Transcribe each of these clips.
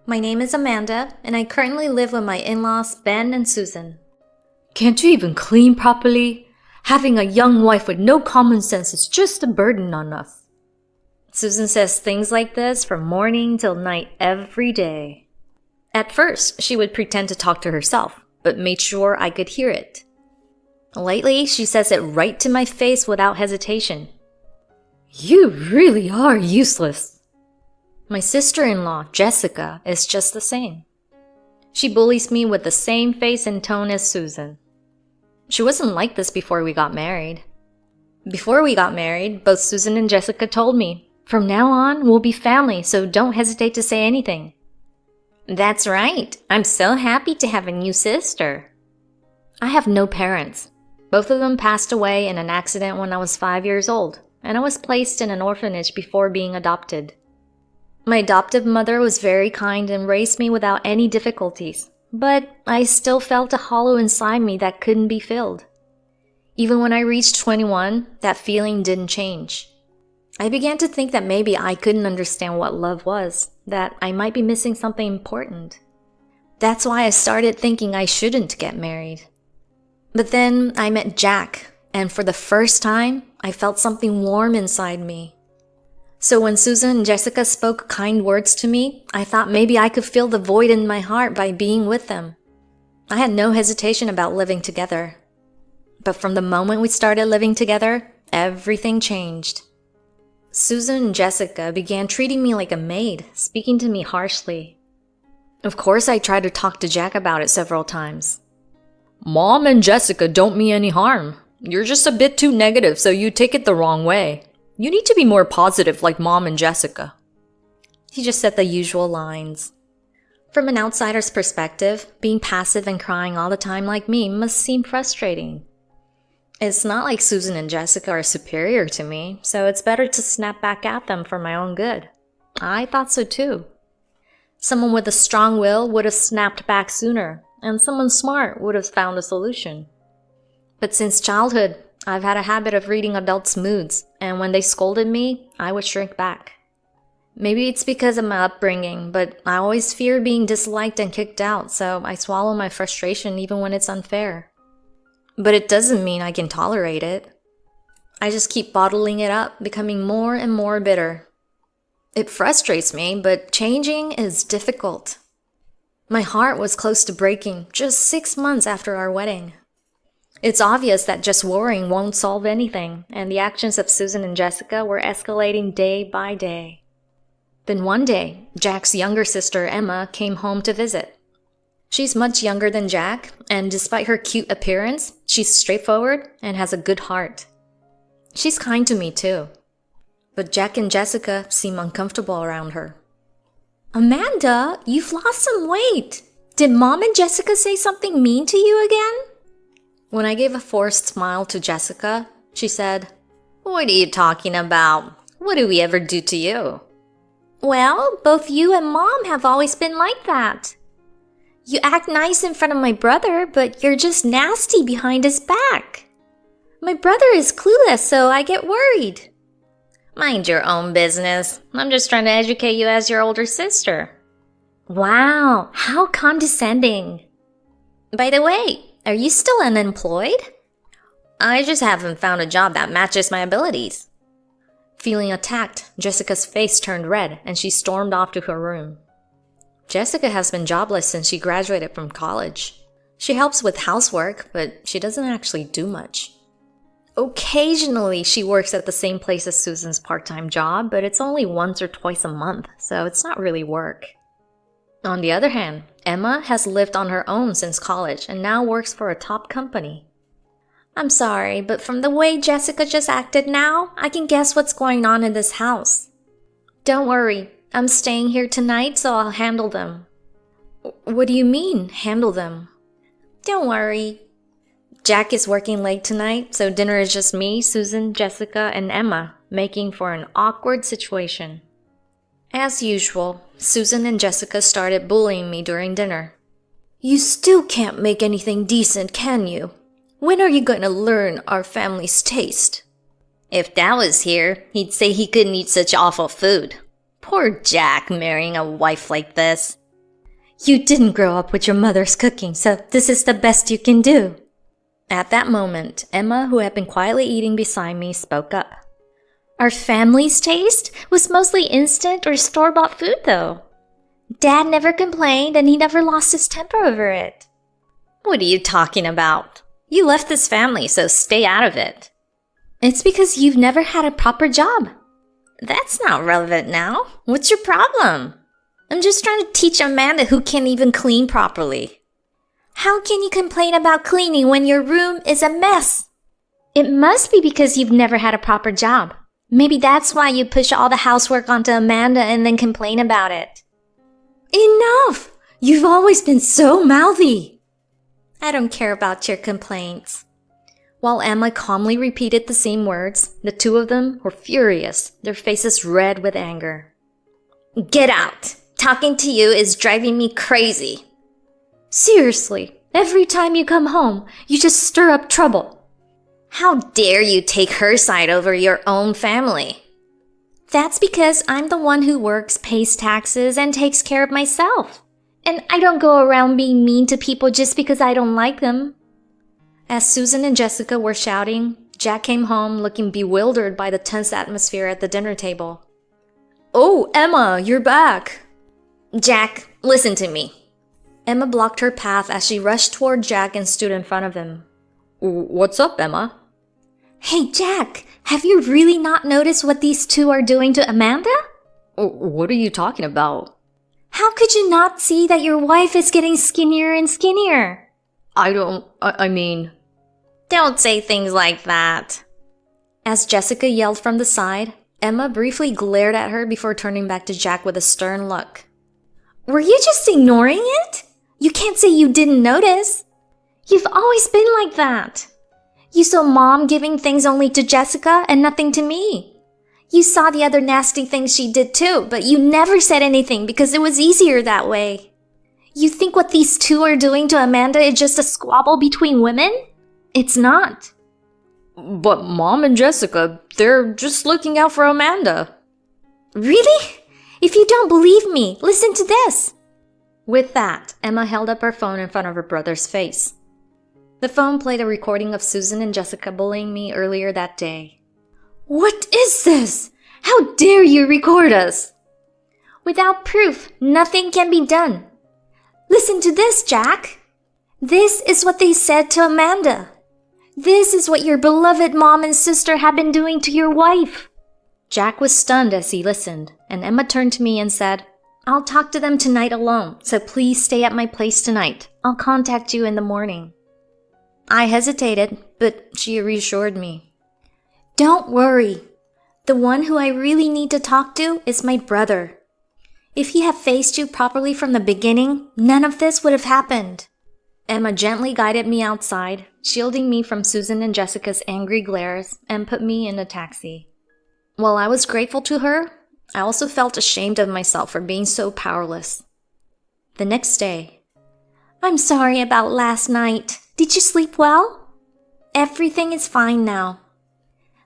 My name is Amanda, and I currently live with my in-laws Ben and Susan. Can't you even clean properly? Having a young wife with no common sense is just a burden on us. Susan says things like this from morning till night every day. At first, she would pretend to talk to herself, but made sure I could hear it. Lately, she says it right to my face without hesitation. You really are useless. My sister-in-law, Jessica, is just the same. She bullies me with the same face and tone as Susan. She wasn't like this before we got married. Before we got married, both Susan and Jessica told me, "From now on, we'll be family, so don't hesitate to say anything." That's right. I'm so happy to have a new sister. I have no parents. Both of them passed away in an accident when I was 5 years old, and I was placed in an orphanage before being adopted. My adoptive mother was very kind and raised me without any difficulties, but I still felt a hollow inside me that couldn't be filled. Even when I reached 21, that feeling didn't change. I began to think that maybe I couldn't understand what love was, that I might be missing something important. That's why I started thinking I shouldn't get married. But then I met Jack, and for the first time, I felt something warm inside me. So when Susan and Jessica spoke kind words to me, I thought maybe I could fill the void in my heart by being with them. I had no hesitation about living together. But from the moment we started living together, everything changed. Susan and Jessica began treating me like a maid, speaking to me harshly. Of course, I tried to talk to Jack about it several times. Mom and Jessica don't mean any harm. You're just a bit too negative, so you take it the wrong way. You need to be more positive like Mom and Jessica. He just said the usual lines. From an outsider's perspective, being passive and crying all the time like me must seem frustrating. It's not like Susan and Jessica are superior to me, so it's better to snap back at them for my own good. I thought so too. Someone with a strong will would have snapped back sooner, and someone smart would have found a solution. But since childhood, I've had a habit of reading adults' moods, and when they scolded me, I would shrink back. Maybe it's because of my upbringing, but I always feared being disliked and kicked out, so I swallow my frustration even when it's unfair. But it doesn't mean I can tolerate it. I just keep bottling it up, becoming more and more bitter. It frustrates me, but changing is difficult. My heart was close to breaking just 6 months after our wedding. It's obvious that just worrying won't solve anything, and the actions of Susan and Jessica were escalating day by day. Then one day, Jack's younger sister, Emma, came home to visit. She's much younger than Jack, and despite her cute appearance, she's straightforward and has a good heart. She's kind to me too. But Jack and Jessica seem uncomfortable around her. Amanda, you've lost some weight. Did Mom and Jessica say something mean to you again? When I gave a forced smile to Jessica, she said, "What are you talking about? What did we ever do to you?" Well, both you and Mom have always been like that. You act nice in front of my brother, but you're just nasty behind his back. My brother is clueless, so I get worried. Mind your own business. I'm just trying to educate you as your older sister. Wow, how condescending. By the way, are you still unemployed? I just haven't found a job that matches my abilities. Feeling attacked, Jessica's face turned red and she stormed off to her room. Jessica has been jobless since she graduated from college. She helps with housework, but she doesn't actually do much. Occasionally, she works at the same place as Susan's part-time job, but it's only once or twice a month, so it's not really work. On the other hand, Emma has lived on her own since college and now works for a top company. I'm sorry, but from the way Jessica just acted now, I can guess what's going on in this house. Don't worry, I'm staying here tonight, so I'll handle them. What do you mean, handle them? Don't worry. Jack is working late tonight, so dinner is just me, Susan, Jessica, and Emma, making for an awkward situation. As usual, Susan and Jessica started bullying me during dinner. You still can't make anything decent, can you? When are you going to learn our family's taste? If Dad was here, he'd say he couldn't eat such awful food. Poor Jack marrying a wife like this. You didn't grow up with your mother's cooking, so this is the best you can do. At that moment, Emma, who had been quietly eating beside me, spoke up. Our family's taste was mostly instant or store-bought food, though. Dad never complained and he never lost his temper over it. What are you talking about? You left this family, so stay out of it. It's because you've never had a proper job. That's not relevant now. What's your problem? I'm just trying to teach Amanda who can't even clean properly. How can you complain about cleaning when your room is a mess? It must be because you've never had a proper job. Maybe that's why you push all the housework onto Amanda and then complain about it. Enough! You've always been so mouthy. I don't care about your complaints. While Emma calmly repeated the same words, the two of them were furious, their faces red with anger. Get out! Talking to you is driving me crazy. Seriously, every time you come home, you just stir up trouble. How dare you take her side over your own family? That's because I'm the one who works, pays taxes, and takes care of myself. And I don't go around being mean to people just because I don't like them. As Susan and Jessica were shouting, Jack came home looking bewildered by the tense atmosphere at the dinner table. Oh, Emma, you're back. Jack, listen to me. Emma blocked her path as she rushed toward Jack and stood in front of him. What's up, Emma? Hey, Jack, have you really not noticed what these two are doing to Amanda? What are you talking about? How could you not see that your wife is getting skinnier and skinnier? I mean... Don't say things like that. As Jessica yelled from the side, Emma briefly glared at her before turning back to Jack with a stern look. Were you just ignoring it? You can't say you didn't notice. You've always been like that. You saw Mom giving things only to Jessica and nothing to me. You saw the other nasty things she did too, but you never said anything because it was easier that way. You think what these two are doing to Amanda is just a squabble between women? It's not. But Mom and Jessica, they're just looking out for Amanda. Really? If you don't believe me, listen to this. With that, Emma held up her phone in front of her brother's face. The phone played a recording of Susan and Jessica bullying me earlier that day. What is this? How dare you record us? Without proof, nothing can be done. Listen to this, Jack. This is what they said to Amanda. This is what your beloved mom and sister have been doing to your wife. Jack was stunned as he listened, and Emma turned to me and said, I'll talk to them tonight alone, so please stay at my place tonight. I'll contact you in the morning. I hesitated, but she reassured me. Don't worry. The one who I really need to talk to is my brother. If he had faced you properly from the beginning, none of this would have happened. Emma gently guided me outside, shielding me from Susan and Jessica's angry glares, and put me in a taxi. While I was grateful to her, I also felt ashamed of myself for being so powerless. The next day, I'm sorry about last night. Did you sleep well? Everything is fine now.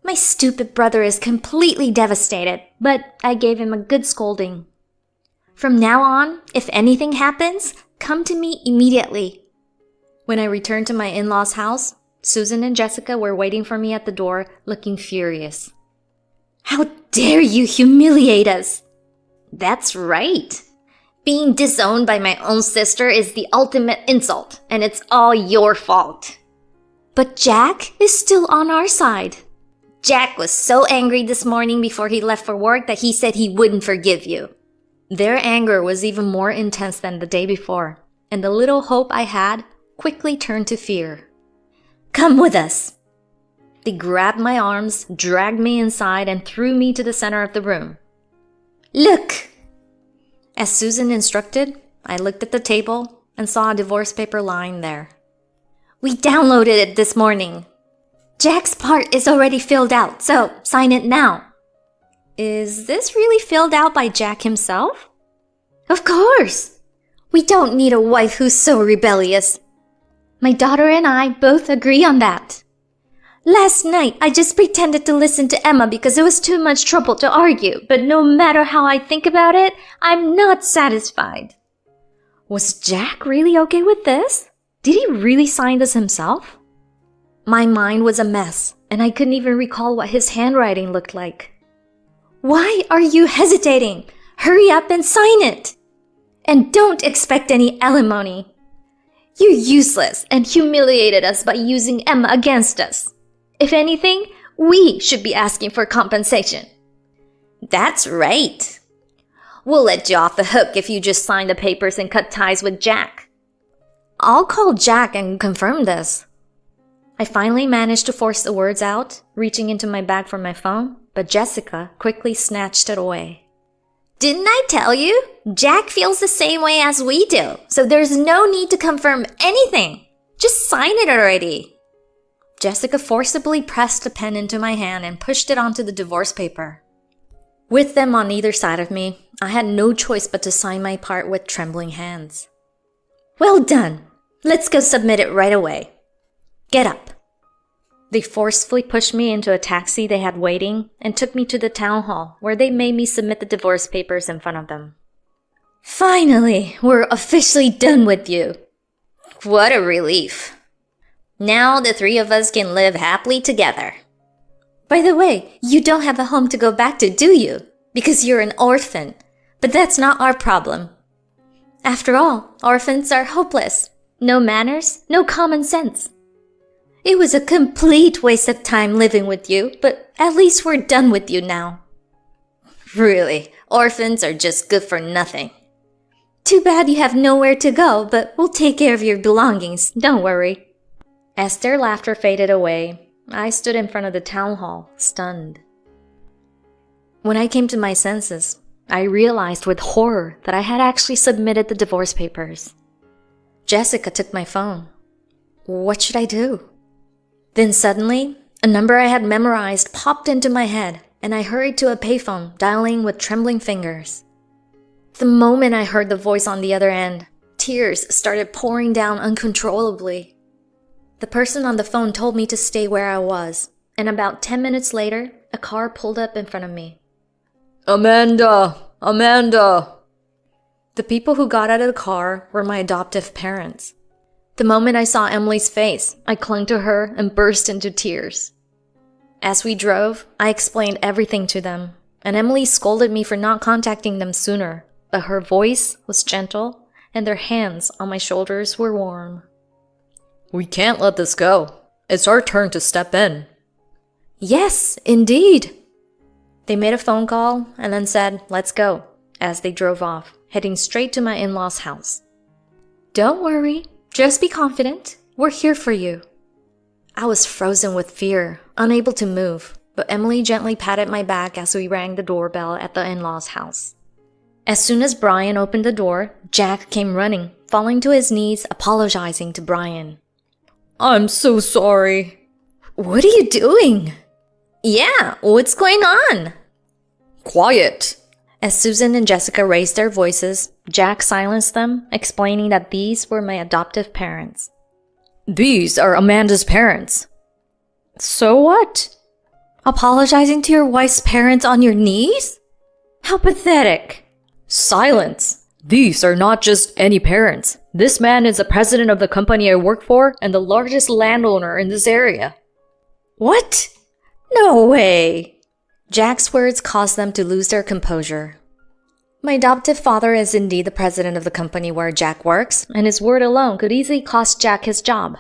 My stupid brother is completely devastated, but I gave him a good scolding. From now on, if anything happens, come to me immediately. When I returned to my in-laws' house, Susan and Jessica were waiting for me at the door, looking furious. How dare you humiliate us? That's right. Being disowned by my own sister is the ultimate insult, and it's all your fault. But Jack is still on our side. Jack was so angry this morning before he left for work that he said he wouldn't forgive you. Their anger was even more intense than the day before, and the little hope I had quickly turned to fear. Come with us. They grabbed my arms, dragged me inside, and threw me to the center of the room. Look! As Susan instructed, I looked at the table and saw a divorce paper lying there. We downloaded it this morning. Jack's part is already filled out, so sign it now. Is this really filled out by Jack himself? Of course! We don't need a wife who's so rebellious. My daughter and I both agree on that. Last night, I just pretended to listen to Emma because it was too much trouble to argue, but no matter how I think about it, I'm not satisfied. Was Jack really okay with this? Did he really sign this himself? My mind was a mess, and I couldn't even recall what his handwriting looked like. Why are you hesitating? Hurry up and sign it! And don't expect any alimony. You're useless and humiliated us by using Emma against us. If anything, we should be asking for compensation. That's right. We'll let you off the hook if you just sign the papers and cut ties with Jack. I'll call Jack and confirm this. I finally managed to force the words out, reaching into my bag for my phone, but Jessica quickly snatched it away. Didn't I tell you? Jack feels the same way as we do, so there's no need to confirm anything. Just sign it already. Jessica forcibly pressed a pen into my hand and pushed it onto the divorce paper. With them on either side of me, I had no choice but to sign my part with trembling hands. Well done. Let's go submit it right away. Get up. They forcefully pushed me into a taxi they had waiting and took me to the town hall where they made me submit the divorce papers in front of them. Finally, we're officially done with you. What a relief. Now the three of us can live happily together. By the way, you don't have a home to go back to, do you? Because you're an orphan. But that's not our problem. After all, orphans are hopeless. No manners, no common sense. It was a complete waste of time living with you, but at least we're done with you now. Really, orphans are just good for nothing. Too bad you have nowhere to go, but we'll take care of your belongings, don't worry. As their laughter faded away, I stood in front of the town hall, stunned. When I came to my senses, I realized with horror that I had actually submitted the divorce papers. Jessica took my phone. What should I do? Then suddenly, a number I had memorized popped into my head, and I hurried to a payphone, dialing with trembling fingers. The moment I heard the voice on the other end, tears started pouring down uncontrollably. The person on the phone told me to stay where I was, and about 10 minutes later, a car pulled up in front of me. Amanda! Amanda! The people who got out of the car were my adoptive parents. The moment I saw Emily's face, I clung to her and burst into tears. As we drove, I explained everything to them, and Emily scolded me for not contacting them sooner, but her voice was gentle, and their hands on my shoulders were warm. We can't let this go. It's our turn to step in. Yes, indeed. They made a phone call and then said, let's go, as they drove off, heading straight to my in-laws' house. Don't worry, just be confident. We're here for you. I was frozen with fear, unable to move, but Emily gently patted my back as we rang the doorbell at the in-laws' house. As soon as Brian opened the door, Jack came running, falling to his knees, apologizing to Brian. I'm so sorry. What are you doing? Yeah, what's going on? Quiet. As Susan and Jessica raised their voices, Jack silenced them, explaining that these were my adoptive parents. These are Amanda's parents. So what? Apologizing to your wife's parents on your knees? How pathetic. Silence. These are not just any parents. This man is the president of the company I work for and the largest landowner in this area. What? No way. Jack's words caused them to lose their composure. My adoptive father is indeed the president of the company where Jack works, and his word alone could easily cost Jack his job.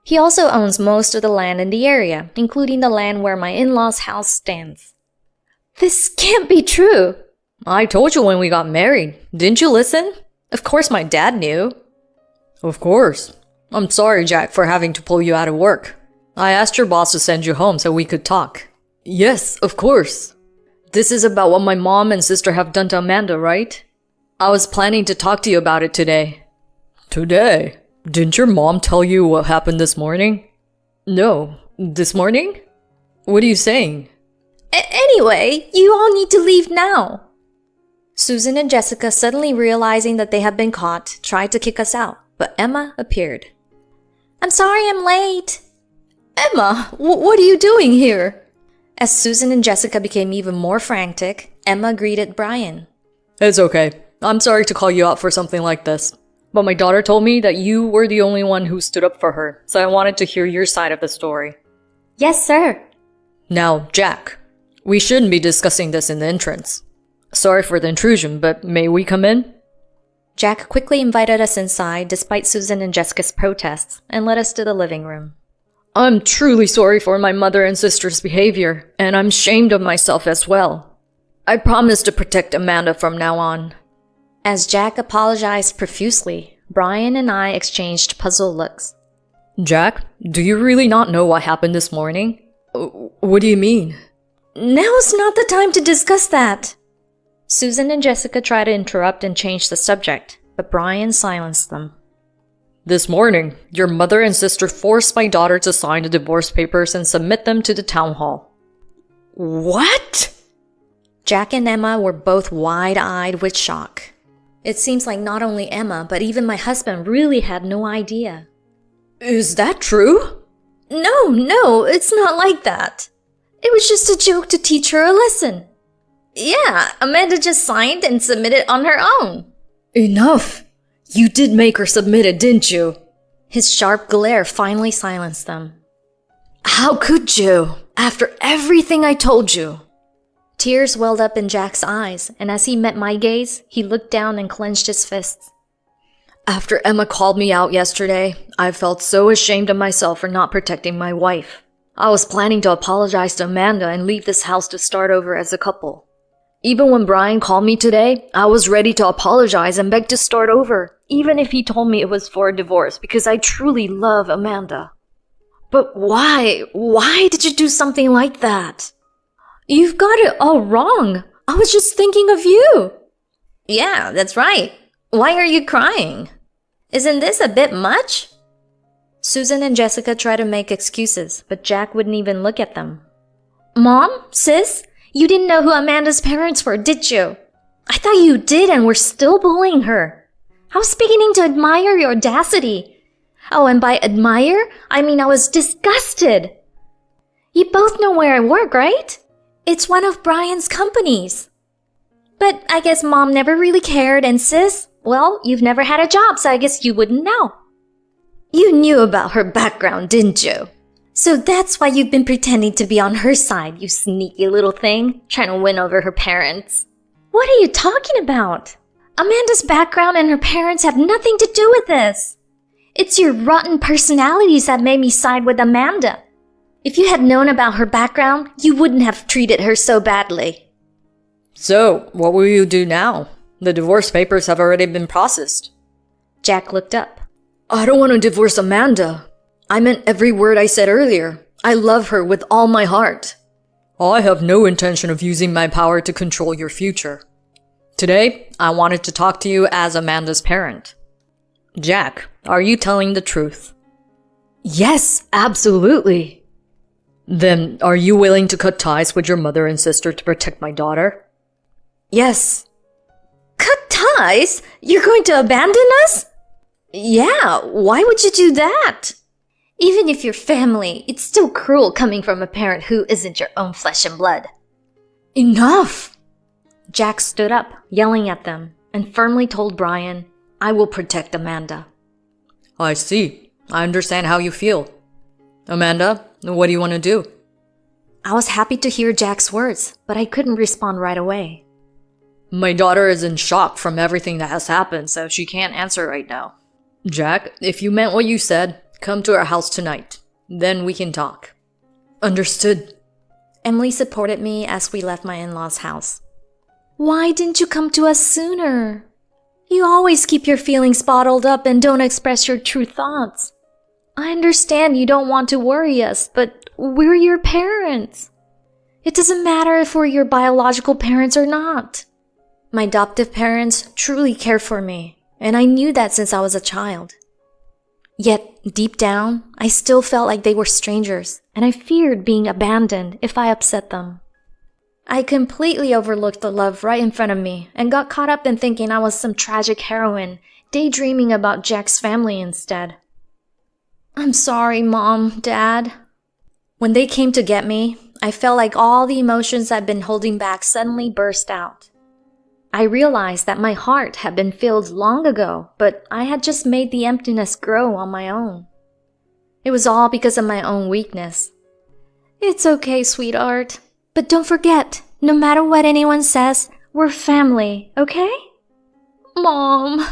He also owns most of the land in the area, including the land where my in-laws' house stands. This can't be true. I told you when we got married. Didn't you listen? Of course my dad knew. Of course. I'm sorry, Jack, for having to pull you out of work. I asked your boss to send you home so we could talk. Yes, of course. This is about what my mom and sister have done to Amanda, right? I was planning to talk to you about it today. Today? Didn't your mom tell you what happened this morning? No. This morning? What are you saying? Anyway, you all need to leave now. Susan and Jessica, suddenly realizing that they had been caught, tried to kick us out, but Emma appeared. I'm sorry I'm late. Emma, what are you doing here? As Susan and Jessica became even more frantic, Emma greeted Brian. It's okay. I'm sorry to call you out for something like this. But my daughter told me that you were the only one who stood up for her, so I wanted to hear your side of the story. Yes, sir. Now, Jack, we shouldn't be discussing this in the entrance. Sorry for the intrusion, but may we come in? Jack quickly invited us inside despite Susan and Jessica's protests and led us to the living room. I'm truly sorry for my mother and sister's behavior, and I'm ashamed of myself as well. I promise to protect Amanda from now on. As Jack apologized profusely, Brian and I exchanged puzzled looks. Jack, do you really not know what happened this morning? What do you mean? Now's not the time to discuss that. Susan and Jessica tried to interrupt and change the subject, but Brian silenced them. This morning, your mother and sister forced my daughter to sign the divorce papers and submit them to the town hall. What? Jack and Emma were both wide-eyed with shock. It seems like not only Emma, but even my husband really had no idea. Is that true? No, it's not like that. It was just a joke to teach her a lesson. Yeah, Amanda just signed and submitted on her own. Enough! You did make her submit it, didn't you? His sharp glare finally silenced them. How could you? After everything I told you. Tears welled up in Jack's eyes, and as he met my gaze, he looked down and clenched his fists. After Emma called me out yesterday, I felt so ashamed of myself for not protecting my wife. I was planning to apologize to Amanda and leave this house to start over as a couple. Even when Brian called me today, I was ready to apologize and beg to start over, even if he told me it was for a divorce, because I truly love Amanda. But why? Why did you do something like that? You've got it all wrong. I was just thinking of you. Yeah, that's right. Why are you crying? Isn't this a bit much? Susan and Jessica tried to make excuses, but Jack wouldn't even look at them. Mom? Sis? You didn't know who Amanda's parents were, did you? I thought you did and were still bullying her. I was beginning to admire your audacity. Oh, and by admire, I mean I was disgusted. You both know where I work, right? It's one of Brian's companies. But I guess Mom never really cared, and Sis, well, you've never had a job, so I guess you wouldn't know. You knew about her background, didn't you? So that's why you've been pretending to be on her side, you sneaky little thing, trying to win over her parents. What are you talking about? Amanda's background and her parents have nothing to do with this. It's your rotten personalities that made me side with Amanda. If you had known about her background, you wouldn't have treated her so badly. So, what will you do now? The divorce papers have already been processed. Jack looked up. I don't want to divorce Amanda. I meant every word I said earlier. I love her with all my heart. I have no intention of using my power to control your future. Today, I wanted to talk to you as Amanda's parent. Jack, are you telling the truth? Yes, absolutely. Then, are you willing to cut ties with your mother and sister to protect my daughter? Yes. Cut ties? You're going to abandon us? Yeah, why would you do that? Even if you're family, it's still cruel coming from a parent who isn't your own flesh and blood. Enough! Jack stood up, yelling at them, and firmly told Brian, I will protect Amanda. I see. I understand how you feel. Amanda, what do you want to do? I was happy to hear Jack's words, but I couldn't respond right away. My daughter is in shock from everything that has happened, so she can't answer right now. Jack, if you meant what you said, come to our house tonight. Then we can talk. Understood. Emily supported me as we left my in-laws' house. Why didn't you come to us sooner? You always keep your feelings bottled up and don't express your true thoughts. I understand you don't want to worry us, but we're your parents. It doesn't matter if we're your biological parents or not. My adoptive parents truly care for me, and I knew that since I was a child. Yet, deep down, I still felt like they were strangers, and I feared being abandoned if I upset them. I completely overlooked the love right in front of me and got caught up in thinking I was some tragic heroine, daydreaming about Jack's family instead. I'm sorry, Mom, Dad. When they came to get me, I felt like all the emotions I'd been holding back suddenly burst out. I realized that my heart had been filled long ago, but I had just made the emptiness grow on my own. It was all because of my own weakness. It's okay, sweetheart. But don't forget, no matter what anyone says, we're family, okay? Mom.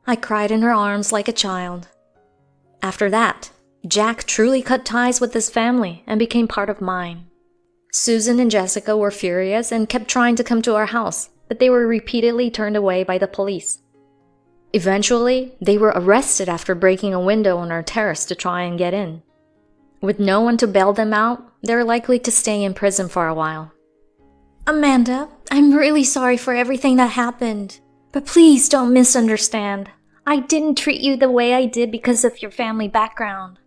I cried in her arms like a child. After that, Jack truly cut ties with his family and became part of mine. Susan and Jessica were furious and kept trying to come to our house, but they were repeatedly turned away by the police. Eventually, they were arrested after breaking a window on our terrace to try and get in. With no one to bail them out, they're likely to stay in prison for a while. Amanda, I'm really sorry for everything that happened. But please don't misunderstand. I didn't treat you the way I did because of your family background.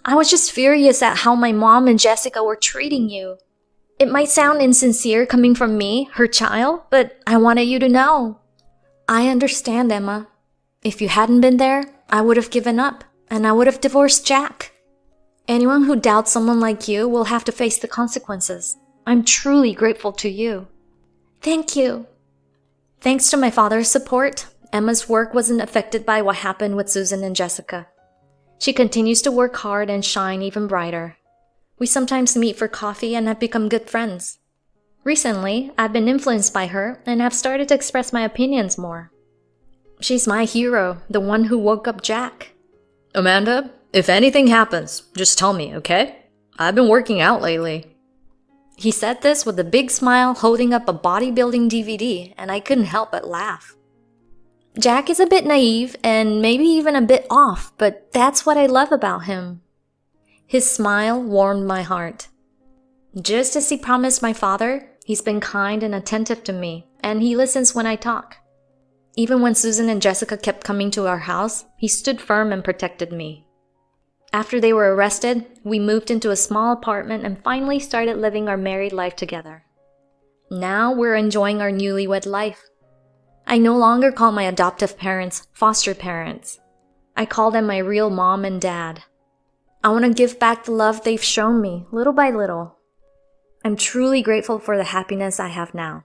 I was just furious at how my mom and Jessica were treating you. It might sound insincere coming from me, her child, but I wanted you to know. I understand, Emma. If you hadn't been there, I would have given up, and I would have divorced Jack. Anyone who doubts someone like you will have to face the consequences. I'm truly grateful to you. Thank you. Thanks to my father's support, Emma's work wasn't affected by what happened with Susan and Jessica. She continues to work hard and shine even brighter. We sometimes meet for coffee and have become good friends. Recently, I've been influenced by her and have started to express my opinions more. She's my hero, the one who woke up Jack. Amanda, if anything happens, just tell me, okay? I've been working out lately. He said this with a big smile holding up a bodybuilding DVD, and I couldn't help but laugh. Jack is a bit naive and maybe even a bit off, but that's what I love about him. His smile warmed my heart. Just as he promised my father, he's been kind and attentive to me, and he listens when I talk. Even when Susan and Jessica kept coming to our house, he stood firm and protected me. After they were arrested, we moved into a small apartment and finally started living our married life together. Now we're enjoying our newlywed life. I no longer call my adoptive parents foster parents. I call them my real mom and dad. I want to give back the love they've shown me, little by little. I'm truly grateful for the happiness I have now.